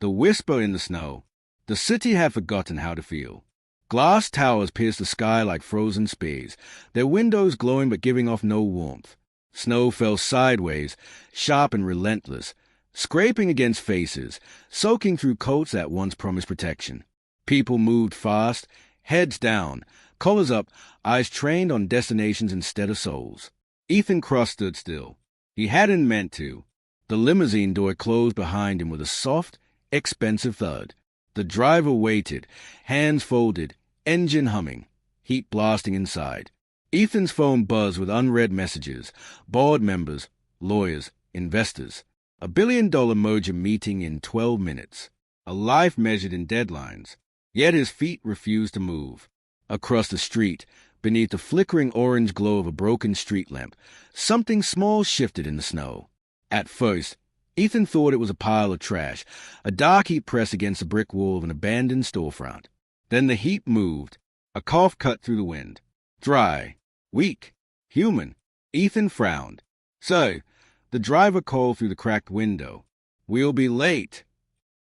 The whisper in the snow. The city had forgotten how to feel. Glass towers pierced the sky like frozen spears, their windows glowing but giving off no warmth. Snow fell sideways, sharp and relentless, scraping against faces, soaking through coats that once promised protection. People moved fast, heads down, collars up, eyes trained on destinations instead of souls. Ethan Cross stood still. He hadn't meant to. The limousine door closed behind him with a soft, expensive thud. The driver waited, hands folded, engine humming, heat blasting inside. Ethan's phone buzzed with unread messages, board members, lawyers, investors. $1 billion merger meeting in 12 minutes. A life measured in deadlines. Yet his feet refused to move. Across the street, beneath the flickering orange glow of a broken street lamp, something small shifted in the snow. At first, Ethan thought it was a pile of trash, a dark heat pressed against the brick wall of an abandoned storefront. Then the heat moved. A cough cut through the wind. Dry. Weak. Human. Ethan frowned. "So," the driver called through the cracked window, "we'll be late."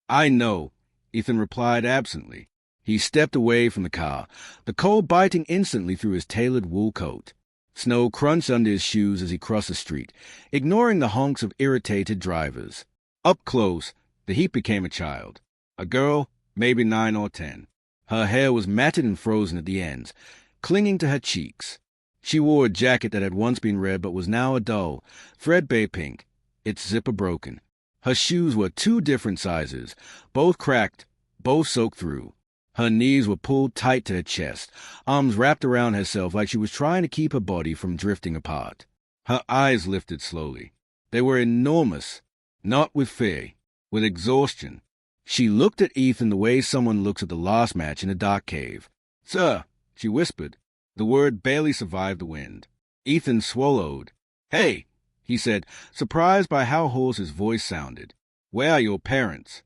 "I know," Ethan replied absently. He stepped away from the car, the cold biting instantly through his tailored wool coat. Snow crunched under his shoes as he crossed the street, ignoring the honks of irritated drivers. Up close, the heat became a child. A girl, maybe 9 or 10. Her hair was matted and frozen at the ends, clinging to her cheeks. She wore a jacket that had once been red but was now a dull, threadbare pink, its zipper broken. Her shoes were 2 different sizes, both cracked, both soaked through. Her knees were pulled tight to her chest, arms wrapped around herself like she was trying to keep her body from drifting apart. Her eyes lifted slowly. They were enormous, not with fear, with exhaustion. She looked at Ethan the way someone looks at the last match in a dark cave. "Sir," she whispered. The word barely survived the wind. Ethan swallowed. "Hey," he said, surprised by how hoarse his voice sounded. "Where are your parents?"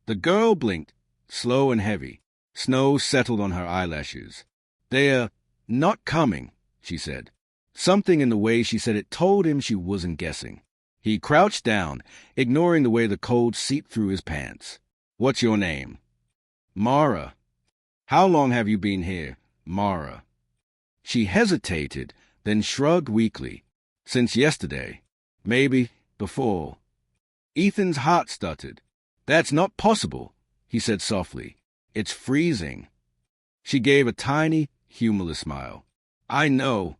The girl blinked, slow and heavy. Snow settled on her eyelashes. "They're not coming," she said. Something in the way she said it told him she wasn't guessing. He crouched down, ignoring the way the cold seeped through his pants. "What's your name?" "Mara." "How long have you been here, Mara?" She hesitated, then shrugged weakly. "Since yesterday. Maybe before." Ethan's heart stuttered. "That's not possible," he said softly. "It's freezing." She gave a tiny, humorless smile. "I know."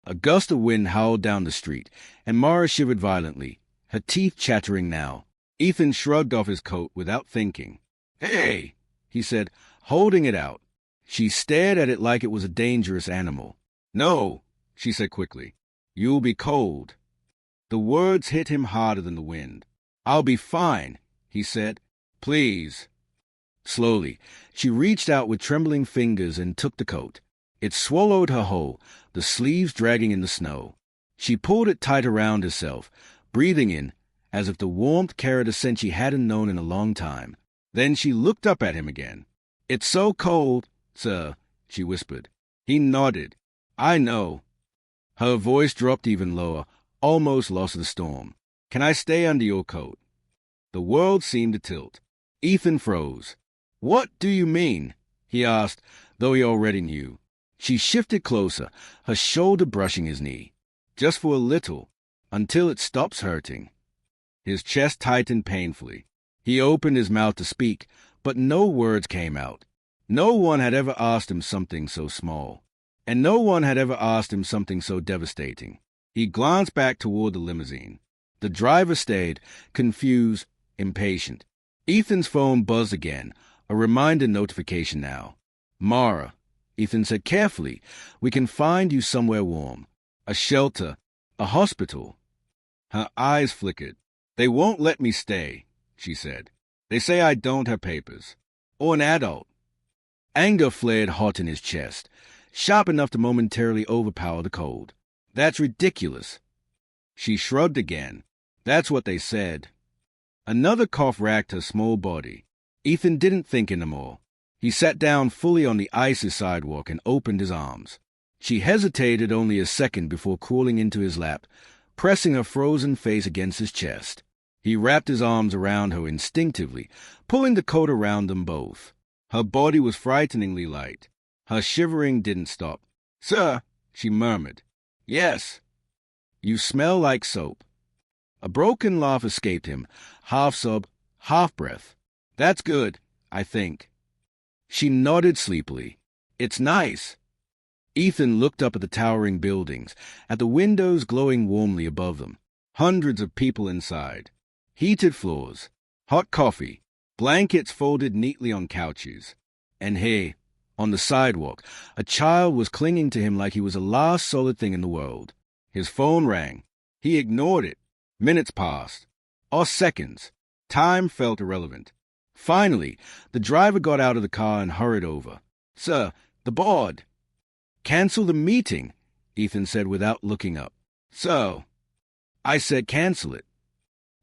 A gust of wind howled down the street, and Mara shivered violently, her teeth chattering now. Ethan shrugged off his coat without thinking. "Hey," he said, holding it out. She stared at it like it was a dangerous animal. "No," she said quickly. "You'll be cold." The words hit him harder than the wind. "I'll be fine," he said. "Please." Slowly, she reached out with trembling fingers and took the coat. It swallowed her whole, the sleeves dragging in the snow. She pulled it tight around herself, breathing in, as if the warmth carried a scent she hadn't known in a long time. Then she looked up at him again. "It's so cold, sir," she whispered. He nodded. "I know." Her voice dropped even lower, almost lost the storm. "Can I stay under your coat?" The world seemed to tilt. Ethan froze. "What do you mean?" he asked, though he already knew. She shifted closer, her shoulder brushing his knee. "Just for a little, until it stops hurting." His chest tightened painfully. He opened his mouth to speak, but no words came out. No one had ever asked him something so small, and no one had ever asked him something so devastating. He glanced back toward the limousine. The driver stayed, confused, impatient. Ethan's phone buzzed again, a reminder notification now. "Mara," Ethan said carefully, "we can find you somewhere warm. A shelter, a hospital." Her eyes flickered. "They won't let me stay," she said. "They say I don't have papers. Or an adult." Anger flared hot in his chest, sharp enough to momentarily overpower the cold. "That's ridiculous." She shrugged again. "That's what they said." Another cough racked her small body. Ethan didn't think anymore. He sat down fully on the icy sidewalk and opened his arms. She hesitated only a second before crawling into his lap, pressing her frozen face against his chest. He wrapped his arms around her instinctively, pulling the coat around them both. Her body was frighteningly light. Her shivering didn't stop. "Sir," she murmured. "Yes." "You smell like soap." A broken laugh escaped him, half sob, half breath. "That's good, I think." She nodded sleepily. "It's nice." Ethan looked up at the towering buildings, at the windows glowing warmly above them. Hundreds of people inside. Heated floors, hot coffee, blankets folded neatly on couches. And hey, on the sidewalk, a child was clinging to him like he was the last solid thing in the world. His phone rang. He ignored it. Minutes passed. Or seconds. Time felt irrelevant. Finally, the driver got out of the car and hurried over. "Sir, the board." "Cancel the meeting," Ethan said without looking up. "So?" "I said cancel it."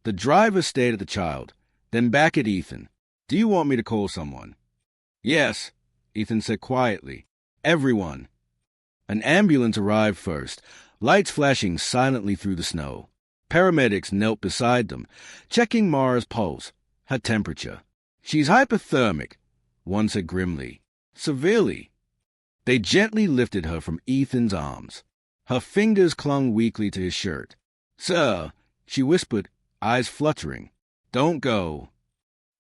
The driver stared at the child, then back at Ethan. "Do you want me to call someone?" "Yes," Ethan said quietly. "Everyone." An ambulance arrived first, lights flashing silently through the snow. Paramedics knelt beside them, checking Mara's pulse, her temperature. "She's hypothermic," one said grimly. "Severely." They gently lifted her from Ethan's arms. Her fingers clung weakly to his shirt. "Sir," she whispered, eyes fluttering. "Don't go."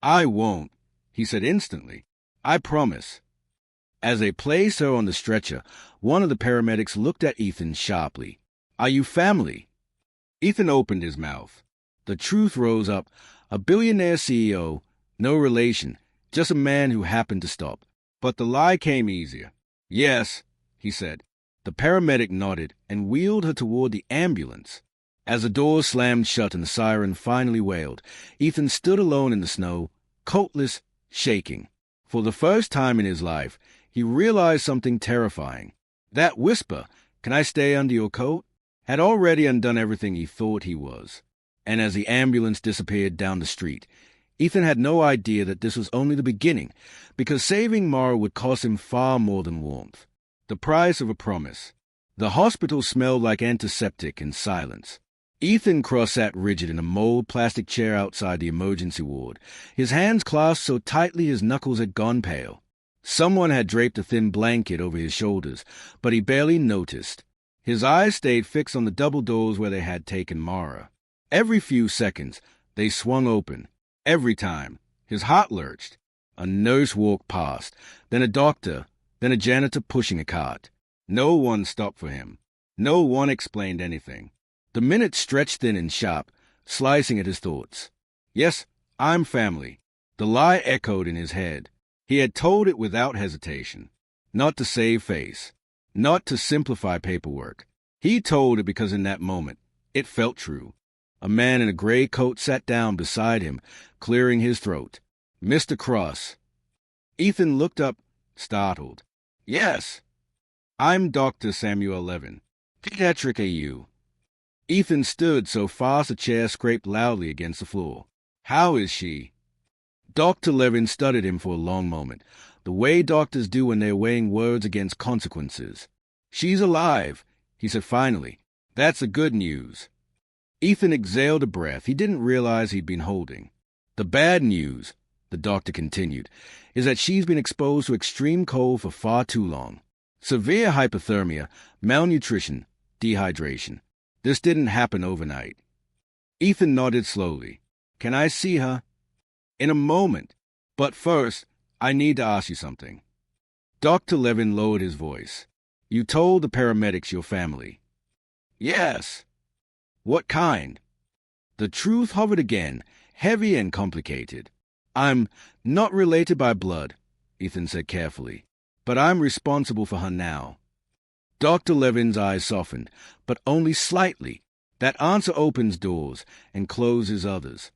"I won't," he said instantly. "I promise." As they placed her on the stretcher, one of the paramedics looked at Ethan sharply. "Are you family?" Ethan opened his mouth. The truth rose up. A billionaire CEO, no relation, just a man who happened to stop. But the lie came easier. "Yes," he said. The paramedic nodded and wheeled her toward the ambulance. As the doors slammed shut and the siren finally wailed, Ethan stood alone in the snow, coatless, shaking. For the first time in his life, he realized something terrifying. That whisper, "Can I stay under your coat?" had already undone everything he thought he was. And as the ambulance disappeared down the street, Ethan had no idea that this was only the beginning, because saving Mara would cost him far more than warmth. The price of a promise. The hospital smelled like antiseptic and silence. Ethan cross-sat rigid in a mold plastic chair outside the emergency ward, his hands clasped so tightly his knuckles had gone pale. Someone had draped a thin blanket over his shoulders, but he barely noticed. His eyes stayed fixed on the double doors where they had taken Mara. Every few seconds, they swung open. Every time, his heart lurched. A nurse walked past, then a doctor, then a janitor pushing a cart. No one stopped for him. No one explained anything. The minutes stretched thin and sharp, slicing at his thoughts. "Yes, I'm family." The lie echoed in his head. He had told it without hesitation. Not to save face. Not to simplify paperwork. He told it because in that moment, it felt true. A man in a gray coat sat down beside him, clearing his throat. "Mr. Cross." Ethan looked up, startled. "Yes." "I'm Dr. Samuel Levin. Pediatric AU." Ethan stood so fast a chair scraped loudly against the floor. "How is she?" Dr. Levin studied him for a long moment, the way doctors do when they're weighing words against consequences. "She's alive," he said finally. "That's the good news." Ethan exhaled a breath he didn't realize he'd been holding. "The bad news," the doctor continued, "is that she's been exposed to extreme cold for far too long. Severe hypothermia, malnutrition, dehydration. This didn't happen overnight." Ethan nodded slowly. "Can I see her?" "In a moment. But first, I need to ask you something." Dr. Levin lowered his voice. "You told the paramedics your family." "Yes." "What kind?" The truth hovered again, heavy and complicated. "I'm not related by blood," Ethan said carefully, "but I'm responsible for her now." Dr. Levin's eyes softened, but only slightly. That answer opens doors and closes others.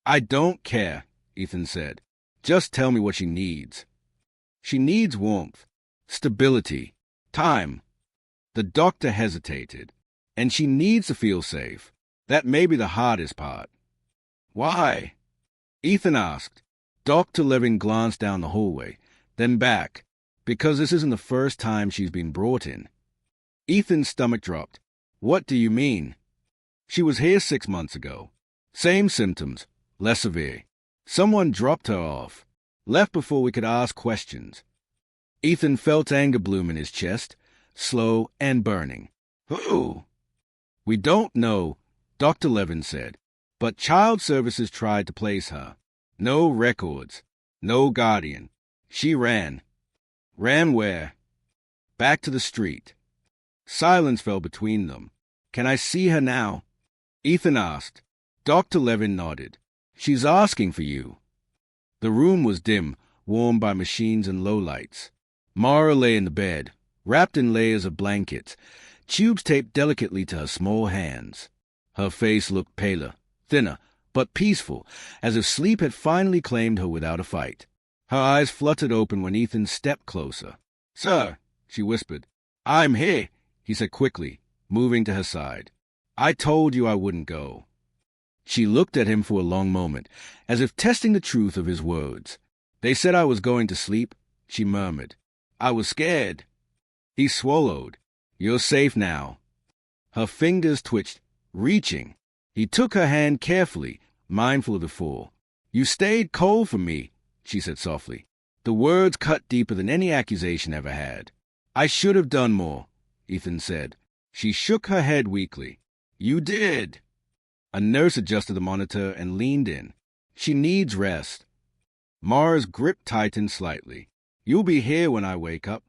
"I don't care," Ethan said. "Just tell me what she needs." "She needs warmth, stability, time." The doctor hesitated. "And she needs to feel safe. That may be the hardest part." "Why?" Ethan asked. Dr. Levin glanced down the hallway, then back. "Because this isn't the first time she's been brought in." Ethan's stomach dropped. "What do you mean?" "She was here 6 months ago. Same symptoms, less severe. Someone dropped her off, left before we could ask questions. Ethan felt anger bloom in his chest, slow and burning. Who? We don't know, Dr. Levin said, but Child Services tried to place her. No records, no guardian. She ran. Ran where? Back to the street. Silence fell between them. Can I see her now? Ethan asked. Dr. Levin nodded. She's asking for you. The room was dim, warmed by machines and low lights. Mara lay in the bed, wrapped in layers of blankets, tubes taped delicately to her small hands. Her face looked paler, thinner, but peaceful, as if sleep had finally claimed her without a fight. Her eyes fluttered open when Ethan stepped closer. "Sir," she whispered. "I'm here," he said quickly, moving to her side. "I told you I wouldn't go." She looked at him for a long moment, as if testing the truth of his words. "They said I was going to sleep," she murmured. "I was scared." He swallowed. "You're safe now." Her fingers twitched, reaching. He took her hand carefully, mindful of the fall. "You stayed cold for me," she said softly. The words cut deeper than any accusation ever had. "I should have done more," Ethan said. She shook her head weakly. "You did." A nurse adjusted the monitor and leaned in. "She needs rest." Mara's grip tightened slightly. "You'll be here when I wake up."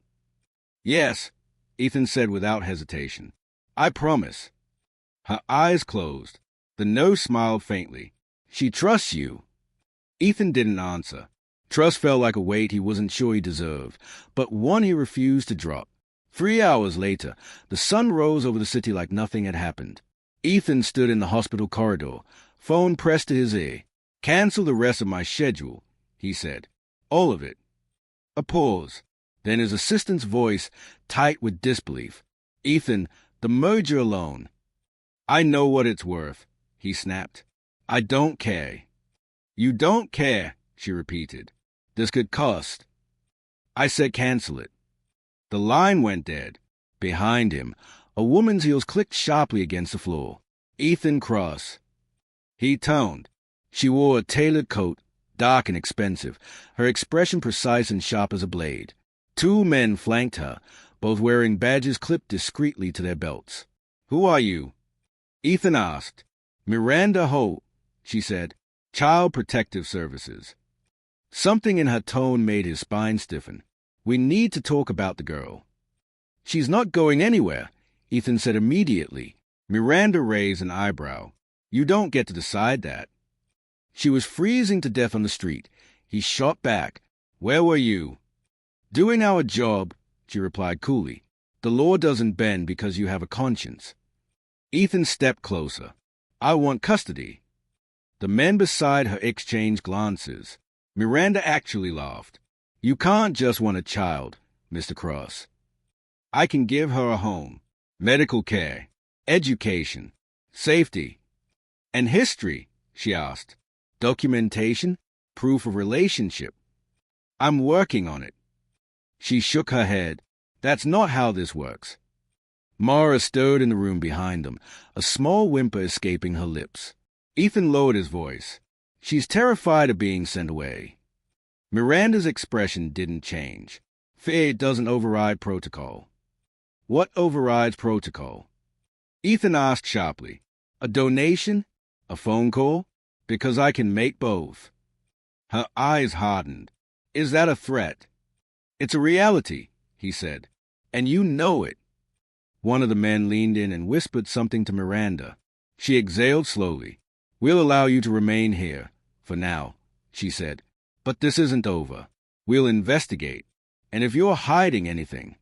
"Yes," Ethan said without hesitation. "I promise." Her eyes closed. The nurse smiled faintly. "She trusts you." Ethan didn't answer. Trust felt like a weight he wasn't sure he deserved, but one he refused to drop. 3 hours later, the sun rose over the city like nothing had happened. Ethan stood in the hospital corridor, phone pressed to his ear. "Cancel the rest of my schedule," he said. "All of it." A pause. Then his assistant's voice, tight with disbelief. "Ethan, the merger alone." "I know what it's worth," he snapped. "I don't care." "You don't care," she repeated. "This could cost." "I said cancel it." The line went dead. Behind him, a woman's heels clicked sharply against the floor. "Ethan Cross." He toned. She wore a tailored coat, dark and expensive, her expression precise and sharp as a blade. 2 men flanked her, both wearing badges clipped discreetly to their belts. "Who are you?" Ethan asked. "Miranda Holt," she said. "Child Protective Services." Something in her tone made his spine stiffen. "We need to talk about the girl." "She's not going anywhere," Ethan said immediately. Miranda raised an eyebrow. "You don't get to decide that." She was freezing to death on the street. He shot back. "Where were you?" "Doing our job," she replied coolly. "The law doesn't bend because you have a conscience." Ethan stepped closer. "I want custody." The men beside her exchanged glances. Miranda actually laughed. "You can't just want a child, Mr. Cross. I can give her a home, medical care, education, safety." "And history?" she asked. "Documentation? Proof of relationship?" "I'm working on it." She shook her head. "That's not how this works." Mara stirred in the room behind them, a small whimper escaping her lips. Ethan lowered his voice. "She's terrified of being sent away." Miranda's expression didn't change. "Fear doesn't override protocol." "What overrides protocol?" Ethan asked sharply. "A donation? A phone call? Because I can make both." Her eyes hardened. "Is that a threat?" "It's a reality," he said. "And you know it." One of the men leaned in and whispered something to Miranda. She exhaled slowly. "We'll allow you to remain here, for now," she said. "But this isn't over. We'll investigate. And if you're hiding anything—"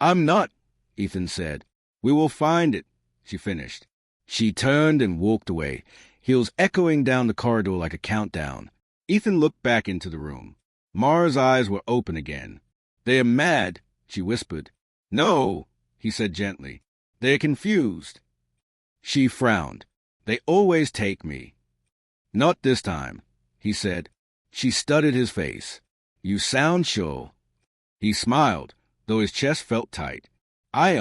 "I'm not," Ethan said. "We will find it," she finished. She turned and walked away, heels echoing down the corridor like a countdown. Ethan looked back into the room. Mara's eyes were open again. "They're mad," she whispered. "No," he said gently. "They're confused." She frowned. "They always take me." "Not this time," he said. She studied his face. "You sound sure." He smiled, though his chest felt tight. "I.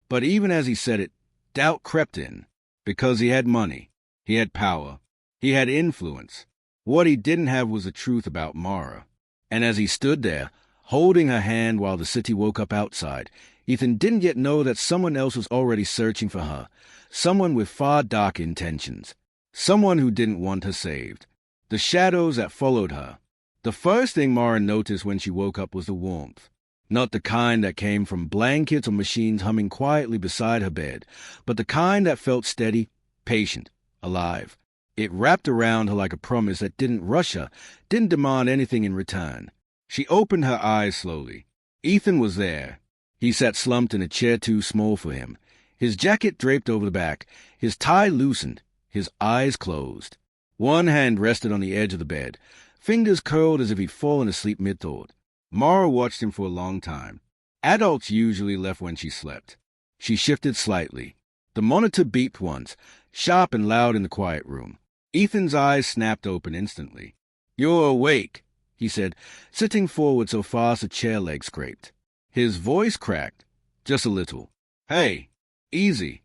But even as he said it, doubt crept in. Because he had money. He had power. He had influence. What he didn't have was the truth about Mara. And as he stood there, holding her hand while the city woke up outside, Ethan didn't yet know that someone else was already searching for her, someone with far darker intentions, someone who didn't want her saved. The shadows that followed her. The first thing Mara noticed when she woke up was the warmth. Not the kind that came from blankets or machines humming quietly beside her bed, but the kind that felt steady, patient, alive. It wrapped around her like a promise that didn't rush her, didn't demand anything in return. She opened her eyes slowly. Ethan was there. He sat slumped in a chair too small for him, his jacket draped over the back, his tie loosened, his eyes closed. One hand rested on the edge of the bed, fingers curled as if he'd fallen asleep mid-thought. Mara watched him for a long time. Adults usually left when she slept. She shifted slightly. The monitor beeped once, sharp and loud in the quiet room. Ethan's eyes snapped open instantly. "You're awake," he said, sitting forward so fast a chair leg scraped. His voice cracked, just a little. "Hey, easy."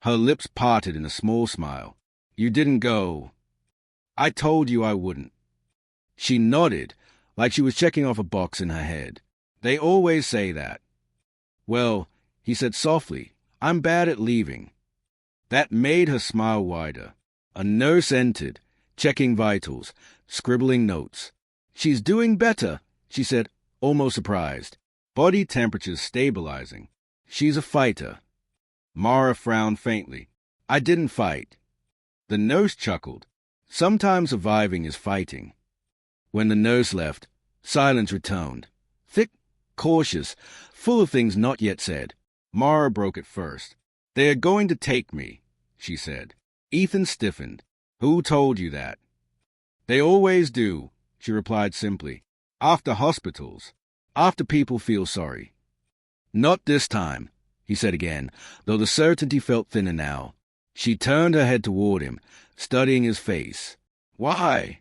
Her lips parted in a small smile. "You didn't go." "I told you I wouldn't." She nodded, like she was checking off a box in her head. "They always say that." "Well," he said softly, "I'm bad at leaving." That made her smile wider. A nurse entered, checking vitals, scribbling notes. "She's doing better," she said, almost surprised. "Body temperature's stabilizing. She's a fighter." Mara frowned faintly. "I didn't fight." The nurse chuckled. "Sometimes surviving is fighting." When the nurse left, silence returned. Thick, cautious, full of things not yet said. Mara broke it first. "They are going to take me," she said. Ethan stiffened. "Who told you that?" "They always do," she replied simply. "After hospitals. After people feel sorry." "Not this time," he said again, though the certainty felt thinner now. She turned her head toward him, studying his face. "Why?"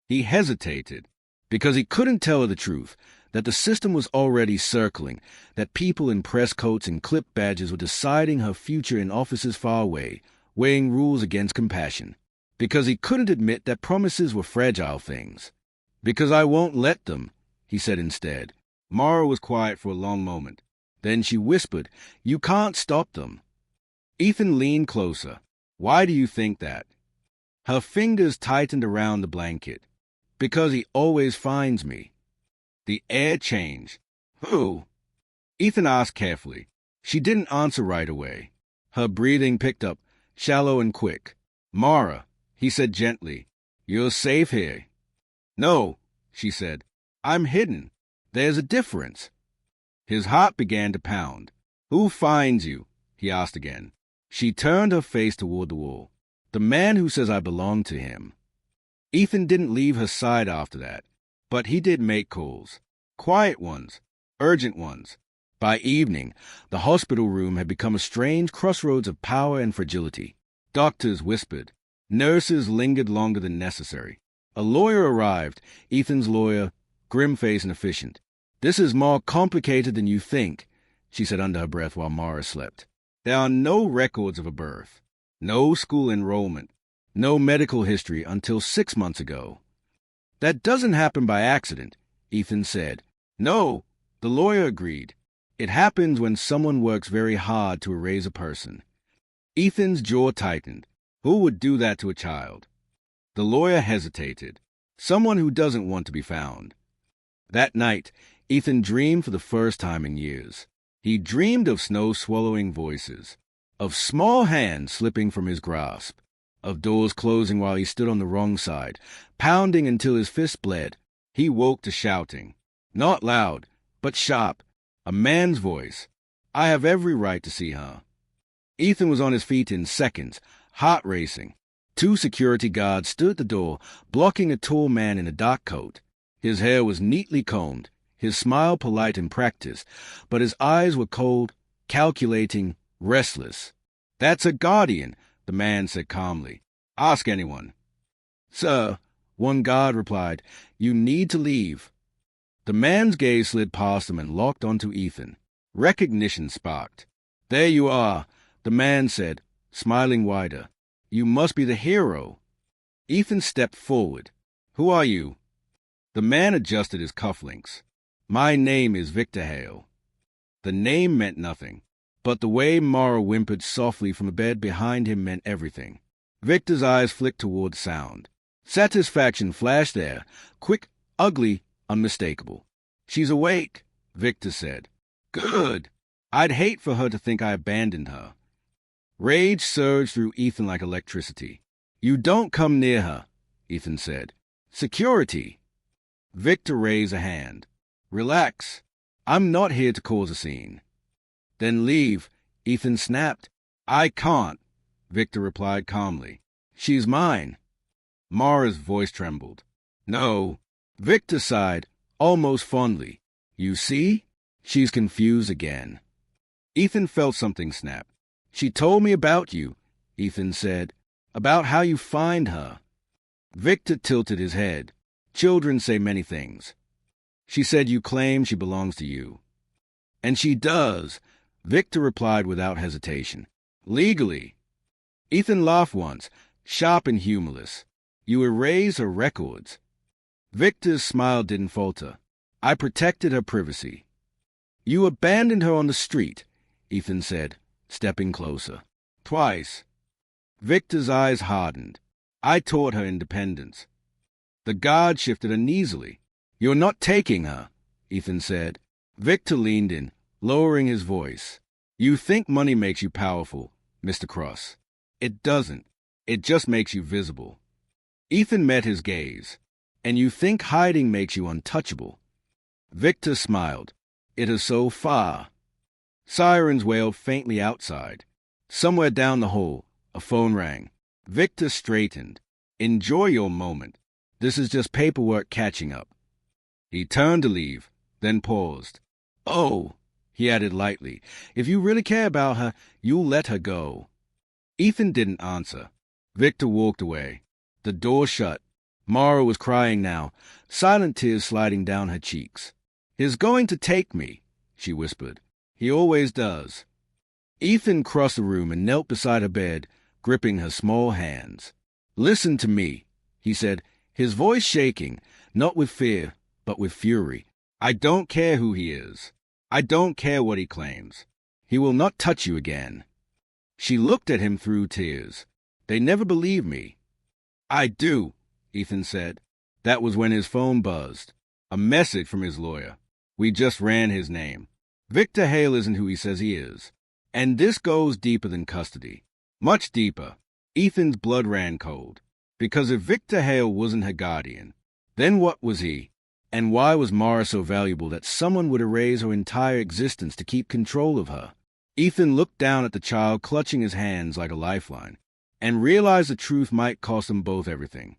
He hesitated, because he couldn't tell her the truth, that the system was already circling, that people in press coats and clip badges were deciding her future in offices far away, weighing rules against compassion. Because he couldn't admit that promises were fragile things. "Because I won't let them," he said instead. Mara was quiet for a long moment. Then she whispered, "You can't stop them." Ethan leaned closer. "Why do you think that?" Her fingers tightened around the blanket. "Because he always finds me." The air changed. "Who?" Ethan asked carefully. She didn't answer right away. Her breathing picked up, shallow and quick. "Mara," he said gently, "you're safe here." "No," she said. "I'm hidden. There's a difference." His heart began to pound. "Who finds you?" he asked again. She turned her face toward the wall. "The man who says I belong to him." Ethan didn't leave her side after that, but he did make calls. Quiet ones, urgent ones. By evening, the hospital room had become a strange crossroads of power and fragility. Doctors whispered. Nurses lingered longer than necessary. A lawyer arrived, Ethan's lawyer, grim-faced and efficient. "This is more complicated than you think," she said under her breath while Mara slept. "There are no records of a birth, no school enrollment, no medical history until 6 months ago." "That doesn't happen by accident," Ethan said. "No," the lawyer agreed. "It happens when someone works very hard to erase a person." Ethan's jaw tightened. Who would do that to a child? The lawyer hesitated. Someone who doesn't want to be found. That night, Ethan dreamed for the first time in years. He dreamed of snow-swallowing voices, of small hands slipping from his grasp, of doors closing while he stood on the wrong side, pounding until his fists bled. He woke to shouting. Not loud, but sharp. A man's voice. "I have every right to see her." Ethan was on his feet in seconds, heart racing. 2 security guards stood at the door, blocking a tall man in a dark coat. His hair was neatly combed, his smile polite and practiced, but his eyes were cold, calculating, restless. "That's a guardian," the man said calmly. "Ask anyone." "Sir," one guard replied, "you need to leave." The man's gaze slid past him and locked onto Ethan. Recognition sparked. "There you are," the man said, smiling wider. You must be the hero. Ethan stepped forward. Who are you? The man adjusted his cufflinks. My name is Victor Hale. The name meant nothing, but the way Mara whimpered softly from the bed behind him meant everything. Victor's eyes flicked toward sound. Satisfaction flashed there, quick, ugly, unmistakable. She's awake, Victor said. Good. I'd hate for her to think I abandoned her. Rage surged through Ethan like electricity. You don't come near her, Ethan said. Security. Victor raised a hand. Relax. I'm not here to cause a scene. Then leave, Ethan snapped. I can't, Victor replied calmly. She's mine. Mara's voice trembled. No. Victor sighed, almost fondly. You see? She's confused again. Ethan felt something snap. She told me about you, Ethan said. About how you find her. Victor tilted his head. Children say many things. She said you claim she belongs to you. And she does, Victor replied without hesitation. Legally. Ethan laughed once, sharp and humorless. You erased her records. Victor's smile didn't falter. I protected her privacy. You abandoned her on the street, Ethan said, stepping closer. Twice. Victor's eyes hardened. I taught her independence. The guard shifted uneasily. You're not taking her, Ethan said. Victor leaned in, lowering his voice. You think money makes you powerful, Mr. Cross. It doesn't. It just makes you visible. Ethan met his gaze. And you think hiding makes you untouchable. Victor smiled. It is so far. Sirens wailed faintly outside. Somewhere down the hall, a phone rang. Victor straightened. Enjoy your moment. This is just paperwork catching up. He turned to leave, then paused. Oh, he added lightly, if you really care about her, you'll let her go. Ethan didn't answer. Victor walked away. The door shut. Mara was crying now, silent tears sliding down her cheeks. He's going to take me, she whispered. He always does. Ethan crossed the room and knelt beside her bed, gripping her small hands. Listen to me, he said, his voice shaking, not with fear, but with fury. I don't care who he is. I don't care what he claims. He will not touch you again. She looked at him through tears. They never believe me. I do, Ethan said. That was when his phone buzzed. A message from his lawyer. We just ran his name. Victor Hale isn't who he says he is. And this goes deeper than custody. Much deeper. Ethan's blood ran cold. Because if Victor Hale wasn't her guardian, then what was he? And why was Mara so valuable that someone would erase her entire existence to keep control of her? Ethan looked down at the child clutching his hands like a lifeline, and realized the truth might cost them both everything.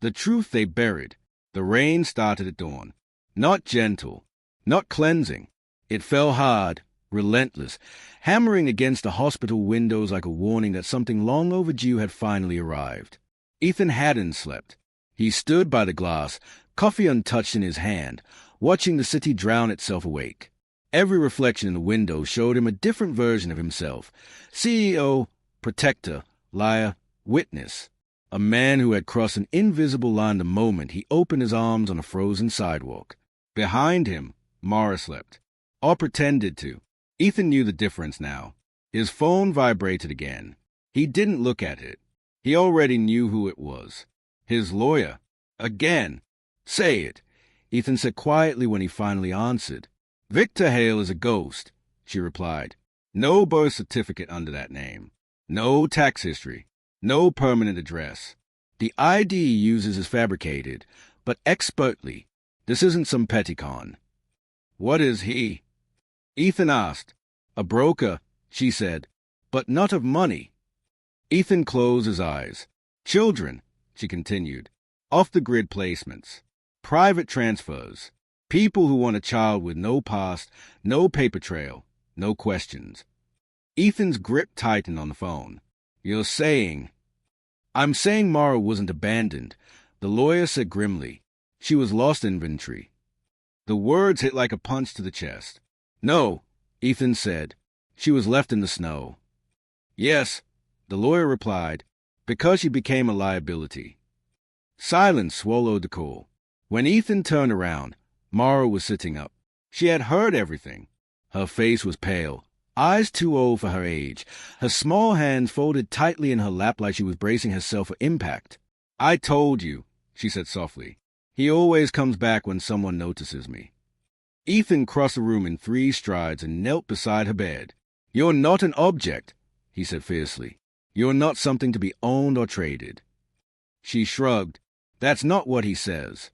The truth they buried. The rain started at dawn. Not gentle, not cleansing. It fell hard, relentless, hammering against the hospital windows like a warning that something long overdue had finally arrived. Ethan hadn't slept. He stood by the glass, coffee untouched in his hand, watching the city drown itself awake. Every reflection in the window showed him a different version of himself. CEO, protector, liar, witness. A man who had crossed an invisible line the moment he opened his arms on a frozen sidewalk. Behind him, Mara slept. Or pretended to. Ethan knew the difference now. His phone vibrated again. He didn't look at it. He already knew who it was. His lawyer. Again. Say it, Ethan said quietly when he finally answered. Victor Hale is a ghost, she replied. No birth certificate under that name. No tax history. No permanent address. The ID he uses is fabricated, but expertly. This isn't some petty con. What is he? Ethan asked. A broker, she said, but not of money. Ethan closed his eyes. Children, she continued. Off-the-grid placements. Private transfers. People who want a child with no past, no paper trail, no questions. Ethan's grip tightened on the phone. You're saying... I'm saying Mara wasn't abandoned, the lawyer said grimly. She was lost inventory. The words hit like a punch to the chest. No, Ethan said. She was left in the snow. Yes, the lawyer replied. Because she became a liability. Silence swallowed the call. When Ethan turned around, Mara was sitting up. She had heard everything. Her face was pale, eyes too old for her age, her small hands folded tightly in her lap like she was bracing herself for impact. "I told you," she said softly. "He always comes back when someone notices me." Ethan crossed the room in 3 strides and knelt beside her bed. "You're not an object," he said fiercely. "You're not something to be owned or traded." She shrugged. "That's not what he says."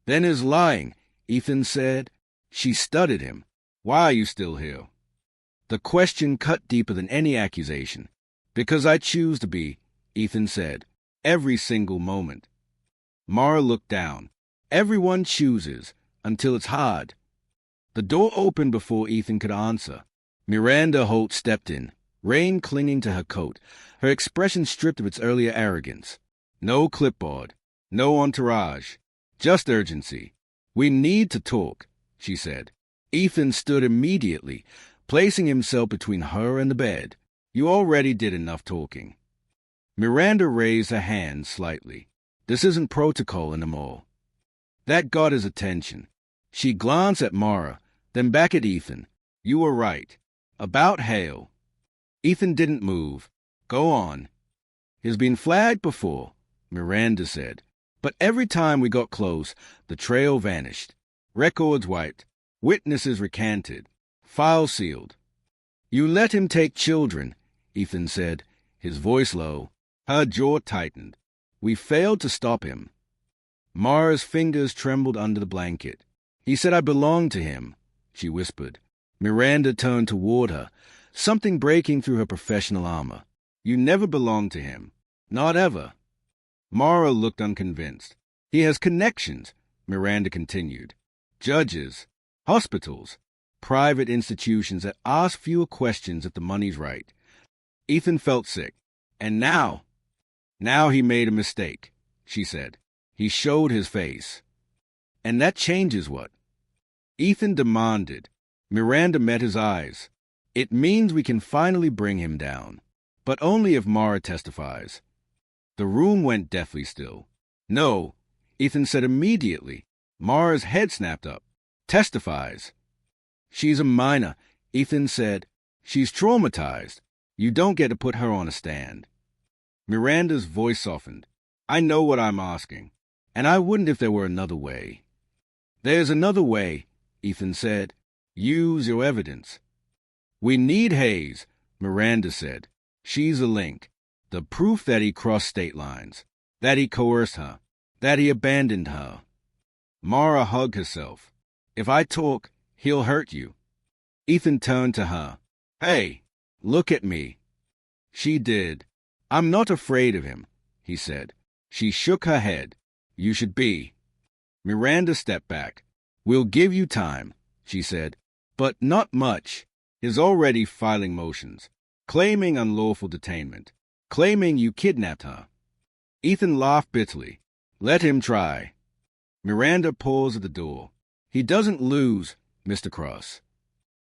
"Then he's lying," Ethan said. She studied him. "Why are you still here?" The question cut deeper than any accusation. "Because I choose to be," Ethan said. "Every single moment." Mara looked down. "Everyone chooses, until it's hard." The door opened before Ethan could answer. Miranda Holt stepped in, rain clinging to her coat, her expression stripped of its earlier arrogance. No clipboard, no entourage, just urgency. "We need to talk," she said. Ethan stood immediately, placing himself between her and the bed. "You already did enough talking." Miranda raised her hand slightly. "This isn't protocol in the mall." That got his attention. She glanced at Mara, then back at Ethan. "You were right. About Hale." Ethan didn't move. "Go on." "He's been flagged before," Miranda said. "But every time we got close, the trail vanished. Records wiped. Witnesses recanted. Files sealed." "You let him take children," Ethan said, his voice low. Her jaw tightened. "We failed to stop him." Mara's fingers trembled under the blanket. "He said I belonged to him," she whispered. Miranda turned toward her, something breaking through her professional armor. "You never belonged to him. Not ever." Mara looked unconvinced. "He has connections," Miranda continued. "Judges, hospitals, private institutions that ask fewer questions if the money's right." Ethan felt sick. "And now?" "Now he made a mistake," she said. "He showed his face." "And that changes what?" Ethan demanded. Miranda met his eyes. "It means we can finally bring him down. But only if Mara testifies." The room went deathly still. "No," Ethan said immediately. Mara's head snapped up. "Testifies." "She's a minor," Ethan said. "She's traumatized. You don't get to put her on a stand." Miranda's voice softened. "I know what I'm asking, and I wouldn't if there were another way." "There's another way," Ethan said. "Use your evidence." "We need Hayes," Miranda said. "She's a link. The proof that he crossed state lines, that he coerced her, that he abandoned her." Mara hugged herself. "If I talk, he'll hurt you." Ethan turned to her. "Hey, look at me." She did. "I'm not afraid of him," he said. She shook her head. "You should be." Miranda stepped back. "We'll give you time," she said. "But not much." He's already filing motions, claiming unlawful detainment, claiming you kidnapped her. Ethan laughed bitterly. "Let him try." Miranda paused at the door. "He doesn't lose, Mr. Cross."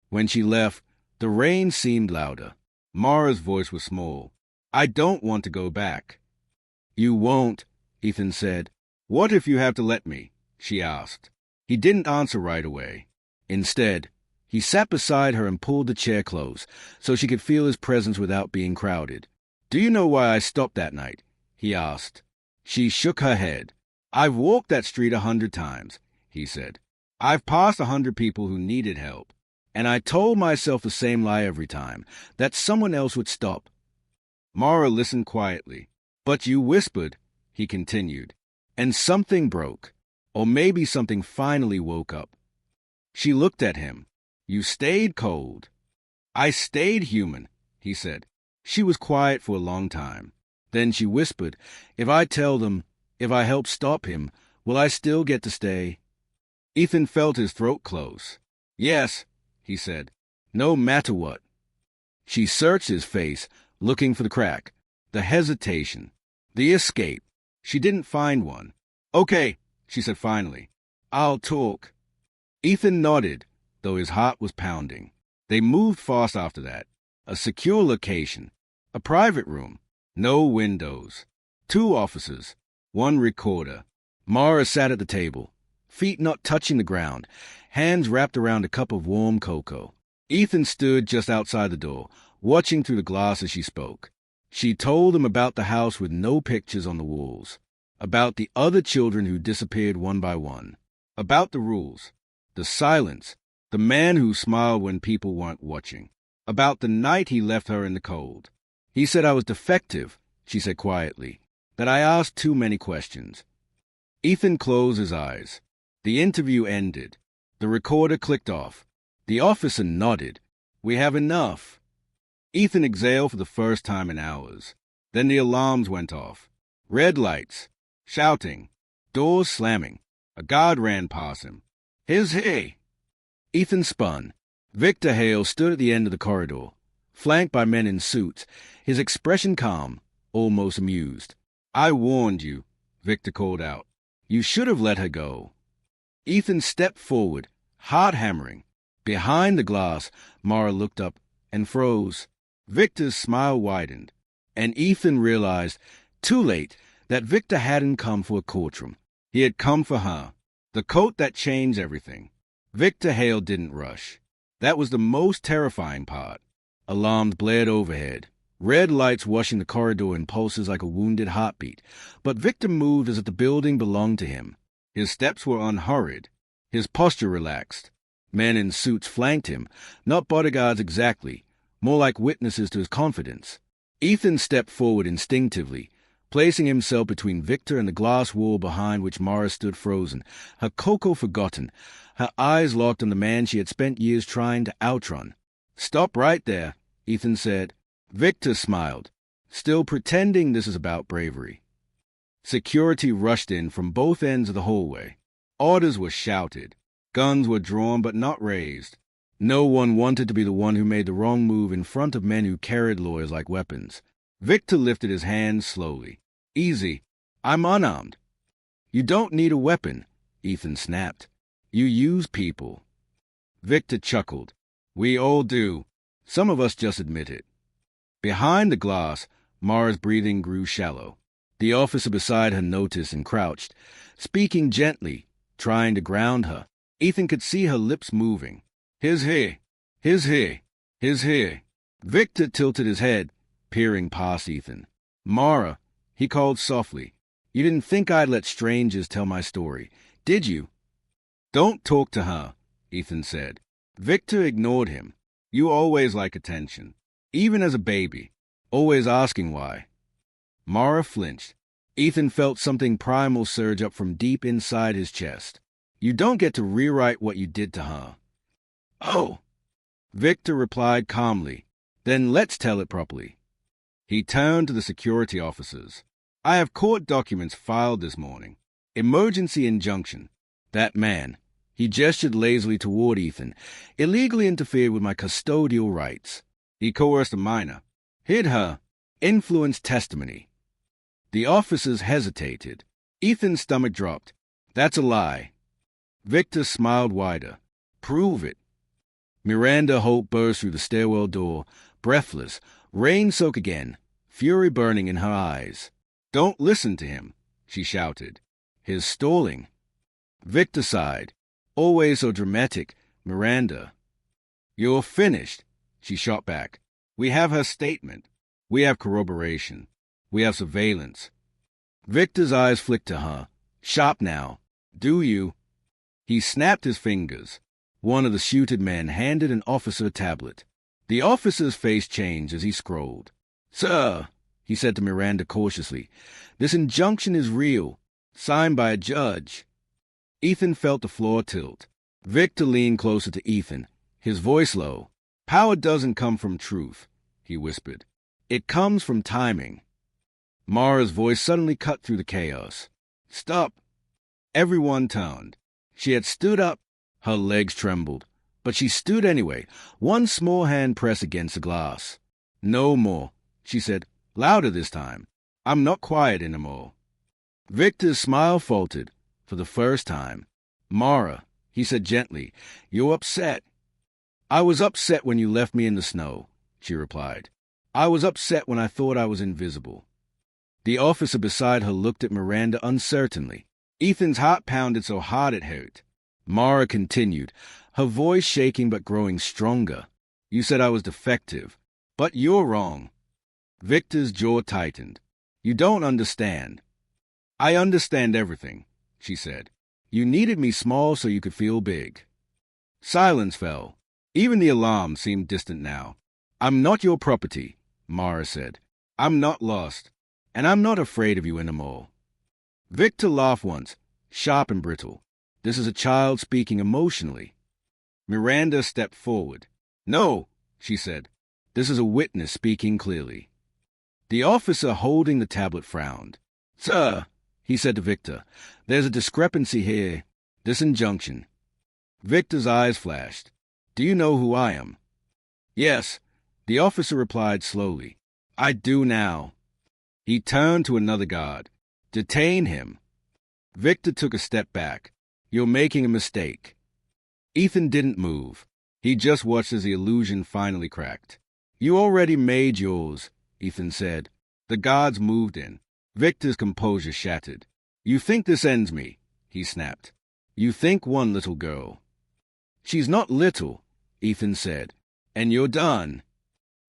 When she left, the rain seemed louder. Mara's voice was small. "I don't want to go back." "You won't," Ethan said. "What if you have to let me?" she asked. He didn't answer right away. Instead, he sat beside her and pulled the chair close so she could feel his presence without being crowded. "Do you know why I stopped that night?" he asked. She shook her head. "I've walked that street 100 times," he said. "I've passed 100 people who needed help. And I told myself the same lie every time, that someone else would stop." Mara listened quietly. "But you whispered," he continued, "and something broke. Or maybe something finally woke up." She looked at him. "You stayed cold." "I stayed human," he said. She was quiet for a long time. Then she whispered, "If I tell them, if I help stop him, will I still get to stay?" Ethan felt his throat close. "Yes," he said, "no matter what." She searched his face, looking for the crack, the hesitation, the escape. She didn't find one. "Okay," she said finally. "I'll talk." Ethan nodded, though his heart was pounding. They moved fast after that. A secure location. A private room. No windows. 2 officers. 1 recorder. Mara sat at the table, feet not touching the ground, hands wrapped around a cup of warm cocoa. Ethan stood just outside the door, watching through the glass as she spoke. She told him about the house with no pictures on the walls, about the other children who disappeared one by one, about the rules, the silence, the man who smiled when people weren't watching, about the night he left her in the cold. He said I was defective, she said quietly, that I asked too many questions. Ethan closed his eyes. The interview ended. The recorder clicked off. The officer nodded. We have enough. Ethan exhaled for the first time in hours. Then the alarms went off. Red lights. Shouting. Doors slamming. A guard ran past him. Here's he. Ethan spun. Victor Hale stood at the end of the corridor, flanked by men in suits, his expression calm, almost amused. I warned you, Victor called out. You should have let her go. Ethan stepped forward, heart hammering. Behind the glass, Mara looked up and froze. Victor's smile widened, and Ethan realized, too late, that Victor hadn't come for a courtroom. He had come for her, the coat that changed everything. Victor Hale didn't rush. That was the most terrifying part. Alarms blared overhead, red lights washing the corridor in pulses like a wounded heartbeat. But Victor moved as if the building belonged to him. His steps were unhurried, his posture relaxed. Men in suits flanked him, not bodyguards exactly, more like witnesses to his confidence. Ethan stepped forward instinctively, placing himself between Victor and the glass wall behind which Mara stood frozen, her cocoa forgotten, her eyes locked on the man she had spent years trying to outrun. Stop right there, Ethan said. Victor smiled, still pretending this is about bravery. Security rushed in from both ends of the hallway. Orders were shouted. Guns were drawn but not raised. No one wanted to be the one who made the wrong move in front of men who carried lawyers like weapons. Victor lifted his hands slowly. Easy. I'm unarmed. You don't need a weapon, Ethan snapped. You use people. Victor chuckled. We all do. Some of us just admit it. Behind the glass, Mara's breathing grew shallow. The officer beside her noticed and crouched, speaking gently, trying to ground her. Ethan could see her lips moving. Here's here. Here's here. Here's here. Victor tilted his head, peering past Ethan. Mara, he called softly. You didn't think I'd let strangers tell my story, did you? Don't talk to her, Ethan said. Victor ignored him. You always like attention, even as a baby, always asking why. Mara flinched. Ethan felt something primal surge up from deep inside his chest. You don't get to rewrite what you did to her. Oh, Victor replied calmly. Then let's tell it properly. He turned to the security officers. I have court documents filed this morning. Emergency injunction. That man, he gestured lazily toward Ethan, illegally interfered with my custodial rights. He coerced a minor, hid her, influenced testimony. The officers hesitated. Ethan's stomach dropped. That's a lie. Victor smiled wider. Prove it. Miranda Holt burst through the stairwell door, breathless, rain-soaked again, fury burning in her eyes. Don't listen to him, she shouted. His stalling. Victor sighed. Always so dramatic, Miranda. You're finished, she shot back. We have her statement. We have corroboration. We have surveillance. Victor's eyes flicked to her. Sharp now. Do you? He snapped his fingers. One of the suited men handed an officer a tablet. The officer's face changed as he scrolled. Sir, he said to Miranda cautiously, this injunction is real, signed by a judge. Ethan felt the floor tilt. Victor leaned closer to Ethan, his voice low. Power doesn't come from truth, he whispered. It comes from timing. Mara's voice suddenly cut through the chaos. Stop. Everyone turned. She had stood up. Her legs trembled, but she stood anyway, one small hand pressed against the glass. No more, she said, louder this time. I'm not quiet anymore. Victor's smile faltered, for the first time. Mara, he said gently, you're upset. I was upset when you left me in the snow, she replied. I was upset when I thought I was invisible. The officer beside her looked at Miranda uncertainly. Ethan's heart pounded so hard it hurt. Mara continued, her voice shaking but growing stronger. You said I was defective, but you're wrong. Victor's jaw tightened. You don't understand. I understand everything, she said. You needed me small so you could feel big. Silence fell. Even the alarm seemed distant now. I'm not your property, Mara said. I'm not lost, and I'm not afraid of you anymore. Victor laughed once, sharp and brittle. This is a child speaking emotionally. Miranda stepped forward. No, she said. This is a witness speaking clearly. The officer holding the tablet frowned. Sir, he said to Victor, there's a discrepancy here. This injunction. Victor's eyes flashed. Do you know who I am? Yes, the officer replied slowly. I do now. He turned to another guard. Detain him. Victor took a step back. You're making a mistake. Ethan didn't move. He just watched as the illusion finally cracked. You already made yours, Ethan said. The guards moved in. Victor's composure shattered. You think this ends me, he snapped. You think one little girl. She's not little, Ethan said, and you're done.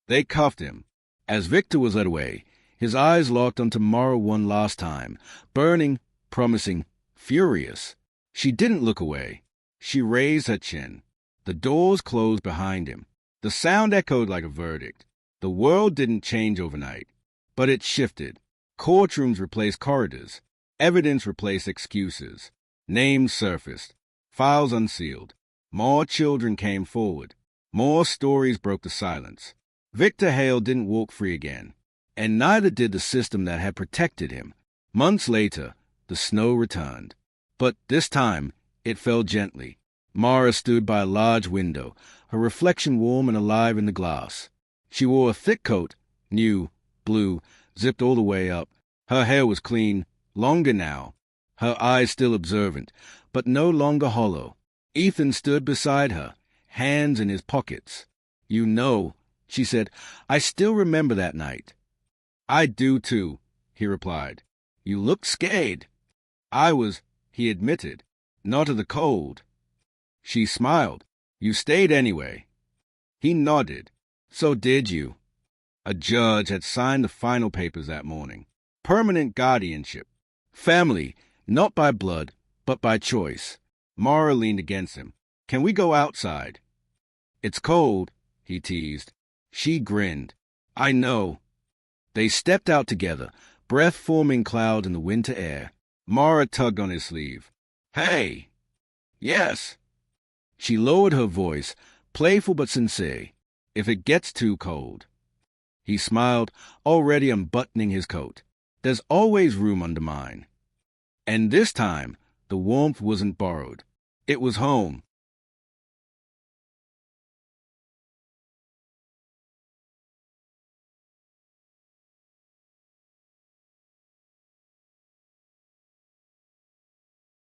They cuffed him. As Victor was led away, his eyes locked onto Mara one last time, burning, promising, furious. She didn't look away. She raised her chin. The doors closed behind him. The sound echoed like a verdict. The world didn't change overnight, but it shifted. Courtrooms replaced corridors. Evidence replaced excuses. Names surfaced. Files unsealed. More children came forward. More stories broke the silence. Victor Hale didn't walk free again, and neither did the system that had protected him. Months later, the snow returned. But this time, it fell gently. Mara stood by a large window, her reflection warm and alive in the glass. She wore a thick coat, new, blue, zipped all the way up. Her hair was clean, longer now, her eyes still observant, but no longer hollow. Ethan stood beside her, hands in his pockets. You know, she said, I still remember that night. I do too, he replied. You looked scared. I was, he admitted, not of the cold. She smiled. You stayed anyway. He nodded. So did you. A judge had signed the final papers that morning. Permanent guardianship. Family, not by blood, but by choice. Mara leaned against him. Can we go outside? It's cold, he teased. She grinned. I know. They stepped out together, breath-forming cloud in the winter air. Mara tugged on his sleeve. Hey! Yes! She lowered her voice, playful but sincere. If it gets too cold. He smiled, already unbuttoning his coat. There's always room under mine. And this time, the warmth wasn't borrowed. It was home.